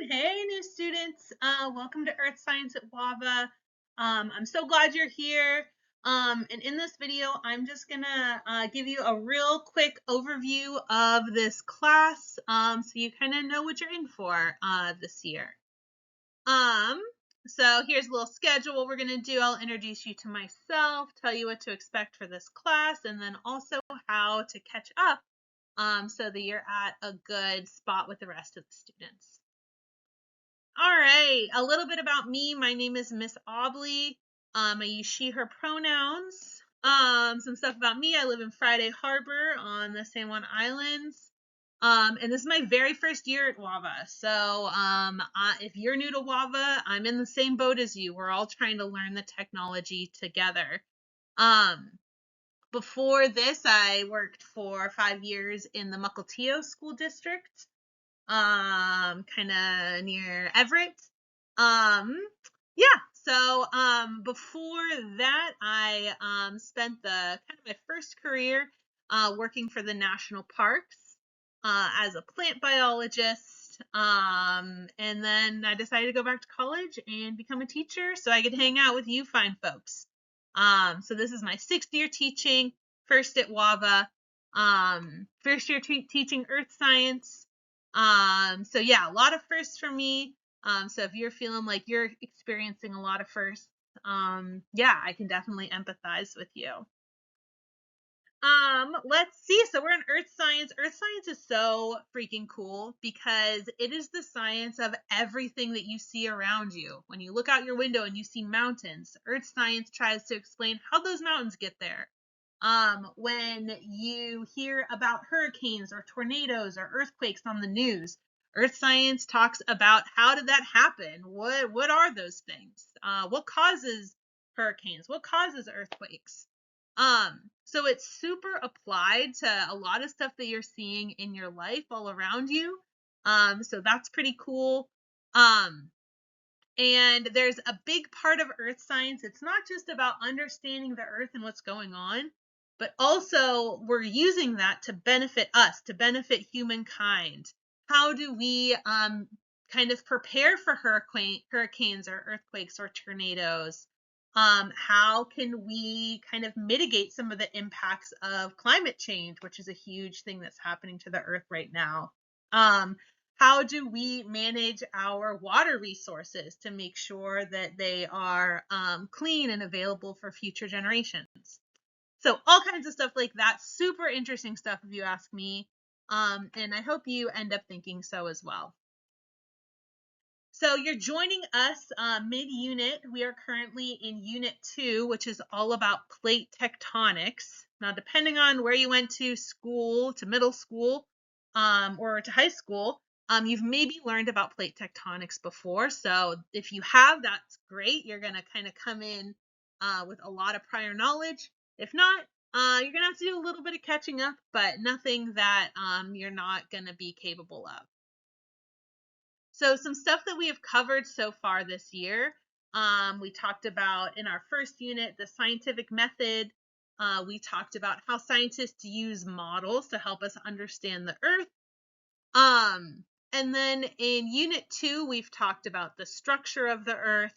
right. Hey, new students. Welcome to Earth Science at WAVA. I'm so glad you're here. And in this video, I'm just gonna give you a real quick overview of this class, so you kind of know what you're in for this year. So here's a little schedule. What we're gonna do, I'll introduce you to myself, tell you what to expect for this class, and then also how to catch up so that you're at a good spot with the rest of the students. All right, a little bit about me. My name is Miss Aubley. I use she, her pronouns. Some stuff about me. I live in Friday Harbor on the San Juan Islands. And this is my very first year at WAVA. So if you're new to WAVA, I'm in the same boat as you. We're all trying to learn the technology together. Before this, I worked for 5 years in the Mukilteo School District, kind of near Everett. So before that, I spent the kind of my first career working for the national parks as a plant biologist. And then I decided to go back to college and become a teacher so I could hang out with you fine folks. So this is my 6th year teaching, first at WAVA, first year teaching earth science. So yeah, a lot of firsts for me. So if you're feeling like you're experiencing a lot of firsts, yeah, I can definitely empathize with you. Let's see. So we're in earth science. Earth science is so freaking cool because it is the science of everything that you see around you. When you look out your window and you see mountains, earth science tries to explain how those mountains get there. When you hear about hurricanes or tornadoes or earthquakes on the news, earth science talks about how did that happen? What are those things? What causes hurricanes? What causes earthquakes? So it's super applied to a lot of stuff that you're seeing in your life all around you. So that's pretty cool. And there's a big part of earth science. It's not just about understanding the earth and what's going on, but also we're using that to benefit us, to benefit humankind. How do we kind of prepare for hurricanes or earthquakes or tornadoes? How can we kind of mitigate some of the impacts of climate change, which is a huge thing that's happening to the earth right now? How do we manage our water resources to make sure that they are clean and available for future generations? So all kinds of stuff like that. Super interesting stuff if you ask me. And I hope you end up thinking so as well. So you're joining us mid-unit. We are currently in Unit 2, which is all about plate tectonics. Now, depending on where you went to school, to middle school, or to high school, you've maybe learned about plate tectonics before. So if you have, that's great. You're going to kind of come in with a lot of prior knowledge. If not, you're going to have to do a little bit of catching up, but nothing that you're not going to be capable of. So some stuff that we have covered so far this year, we talked about in our first unit, the scientific method. We talked about how scientists use models to help us understand the Earth. And then in Unit 2, we've talked about the structure of the Earth,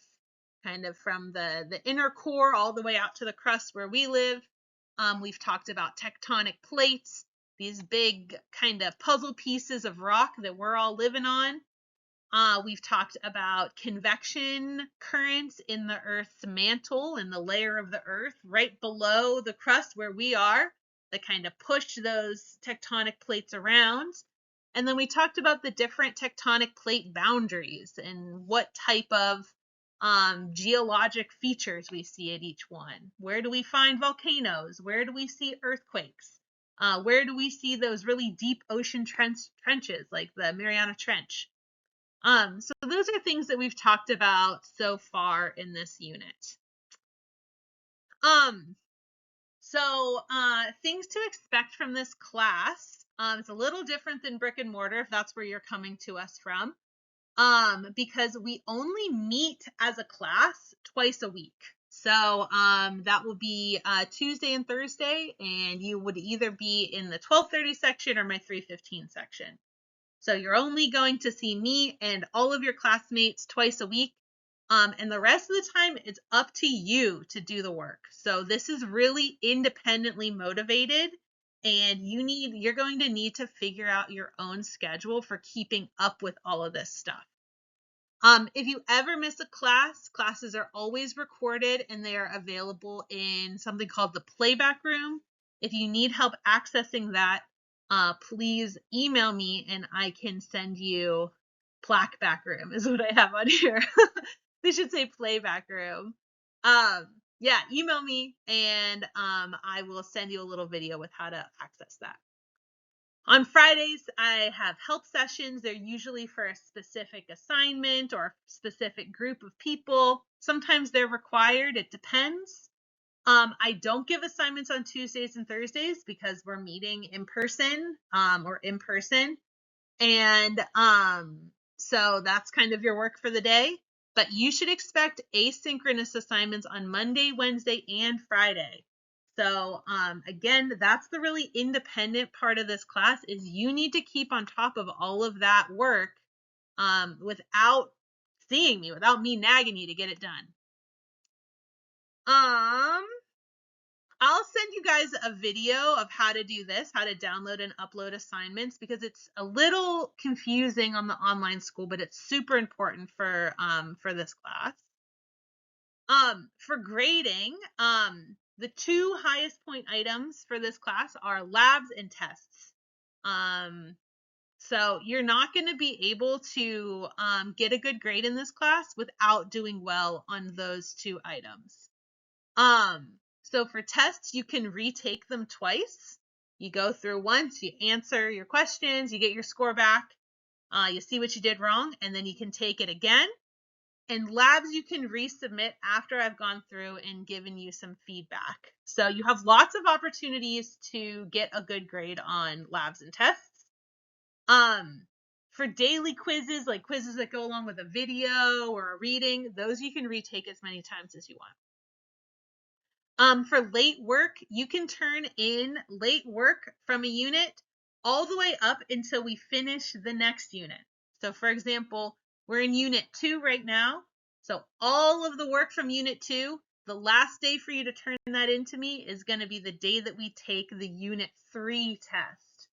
kind of from the inner core all the way out to the crust where we live. We've talked about tectonic plates, these big kind of puzzle pieces of rock that we're all living on. We've talked about convection currents in the Earth's mantle and the layer of the Earth right below the crust where we are that kind of push those tectonic plates around. And then we talked about the different tectonic plate boundaries and what type of geologic features we see at each one. Where do we find volcanoes? Where do we see earthquakes? Where do we see those really deep ocean trenches like the Mariana Trench? So those are things that we've talked about so far in this unit. Things to expect from this class. It's a little different than brick and mortar if that's where you're coming to us from, because we only meet as a class twice a week. So that will be Tuesday and Thursday, and you would either be in the 12:30 section or my 3:15 section. So you're only going to see me and all of your classmates twice a week. And the rest of the time, it's up to you to do the work. So this is really independently motivated, and you're going to need to figure out your own schedule for keeping up with all of this stuff. If you ever miss a class, classes are always recorded and they are available in something called the playback room. If you need help accessing that, please email me and I can send you plaque back room is what I have on here. They should say playback room. Yeah, email me and I will send you a little video with how to access that. On Fridays, I have help sessions. They're usually for a specific assignment or a specific group of people. Sometimes they're required. It depends. I don't give assignments on Tuesdays and Thursdays because we're meeting in person or in person. And so that's kind of your work for the day. But you should expect asynchronous assignments on Monday, Wednesday, and Friday. So again, that's the really independent part of this class is you need to keep on top of all of that work without seeing me, without me nagging you to get it done. I'll send you guys a video of how to do this, how to download and upload assignments, because it's a little confusing on the online school, but it's super important for this class. For grading, the two highest point items for this class are labs and tests. So you're not going to be able to get a good grade in this class without doing well on those two items. So for tests, you can retake them twice. You go through once, you answer your questions, you get your score back, you see what you did wrong, and then you can take it again. And labs, you can resubmit after I've gone through and given you some feedback. So you have lots of opportunities to get a good grade on labs and tests. For daily quizzes, like quizzes that go along with a video or a reading, those you can retake as many times as you want. For late work, you can turn in late work from a unit all the way up until we finish the next unit. So for example, we're in unit 2 right now. So all of the work from unit 2, the last day for you to turn that into me is going to be the day that we take the unit 3 test.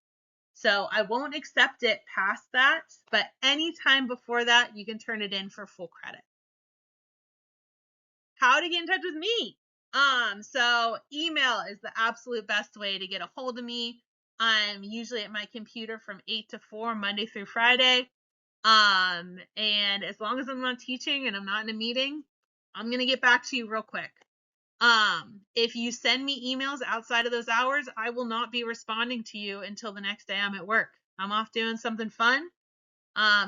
So I won't accept it past that, but anytime before that, you can turn it in for full credit. How to get in touch with me? So email is the absolute best way to get a hold of me. I'm usually at my computer from 8 to 4, Monday through Friday. And as long as I'm not teaching and I'm not in a meeting, I'm going to get back to you real quick. If you send me emails outside of those hours, I will not be responding to you until the next day I'm at work. I'm off doing something fun.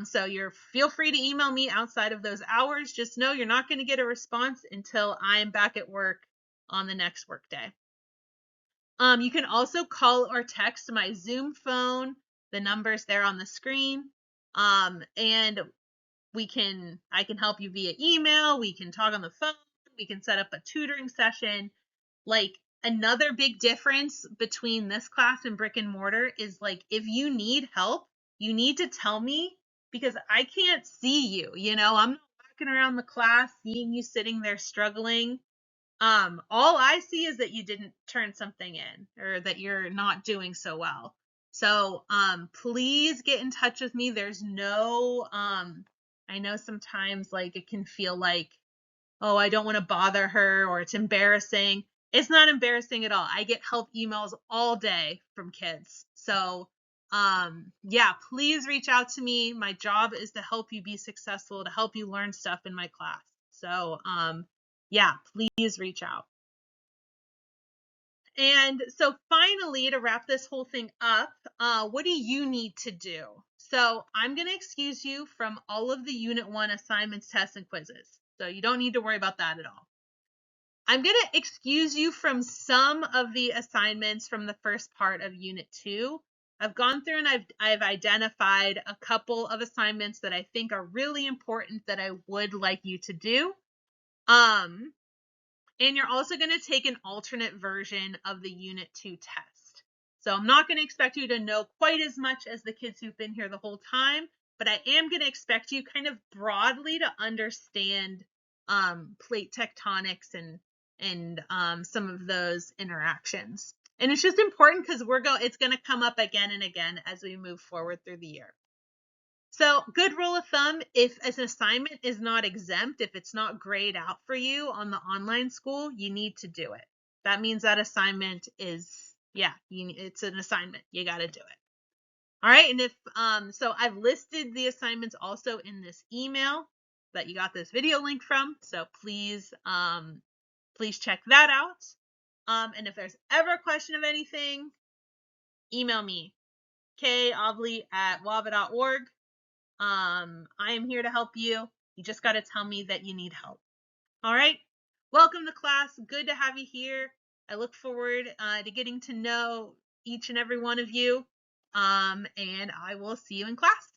So feel free to email me outside of those hours. Just know you're not going to get a response until I'm back at work on the next work day. You can also call or text my Zoom phone. The number's there on the screen. And I can help you via email. We can talk on the phone. We can set up a tutoring session. Like, another big difference between this class and brick and mortar is, like, if you need help, you need to tell me, because I can't see you, I'm not walking around the class seeing you sitting there struggling. All I see is that you didn't turn something in or that you're not doing so well. So, please get in touch with me. There's no, I know sometimes like it can feel like, oh, I don't want to bother her or it's embarrassing. It's not embarrassing at all. I get help emails all day from kids. So, yeah, please reach out to me. My job is to help you be successful, to help you learn stuff in my class. So, yeah, please reach out. And so finally, to wrap this whole thing up, what do you need to do? So I'm going to excuse you from all of the Unit 1 assignments, tests, and quizzes. So you don't need to worry about that at all. I'm going to excuse you from some of the assignments from the first part of Unit 2. I've gone through and I've identified a couple of assignments that I think are really important that I would like you to do. And you're also going to take an alternate version of the Unit 2 test. So I'm not going to expect you to know quite as much as the kids who've been here the whole time, but I am going to expect you kind of broadly to understand plate tectonics and some of those interactions. And it's just important because it's going to come up again and again as we move forward through the year. So good rule of thumb, if an assignment is not exempt, if it's not grayed out for you on the online school, you need to do it. That means that assignment is, it's an assignment. You got to do it. All right. And if, so I've listed the assignments also in this email that you got this video link from. So please check that out. And if there's ever a question of anything, email me, kavli@wava.org. I am here to help you. You just got to tell me that you need help. All right. Welcome to class. Good to have you here. I look forward to getting to know each and every one of you. And I will see you in class.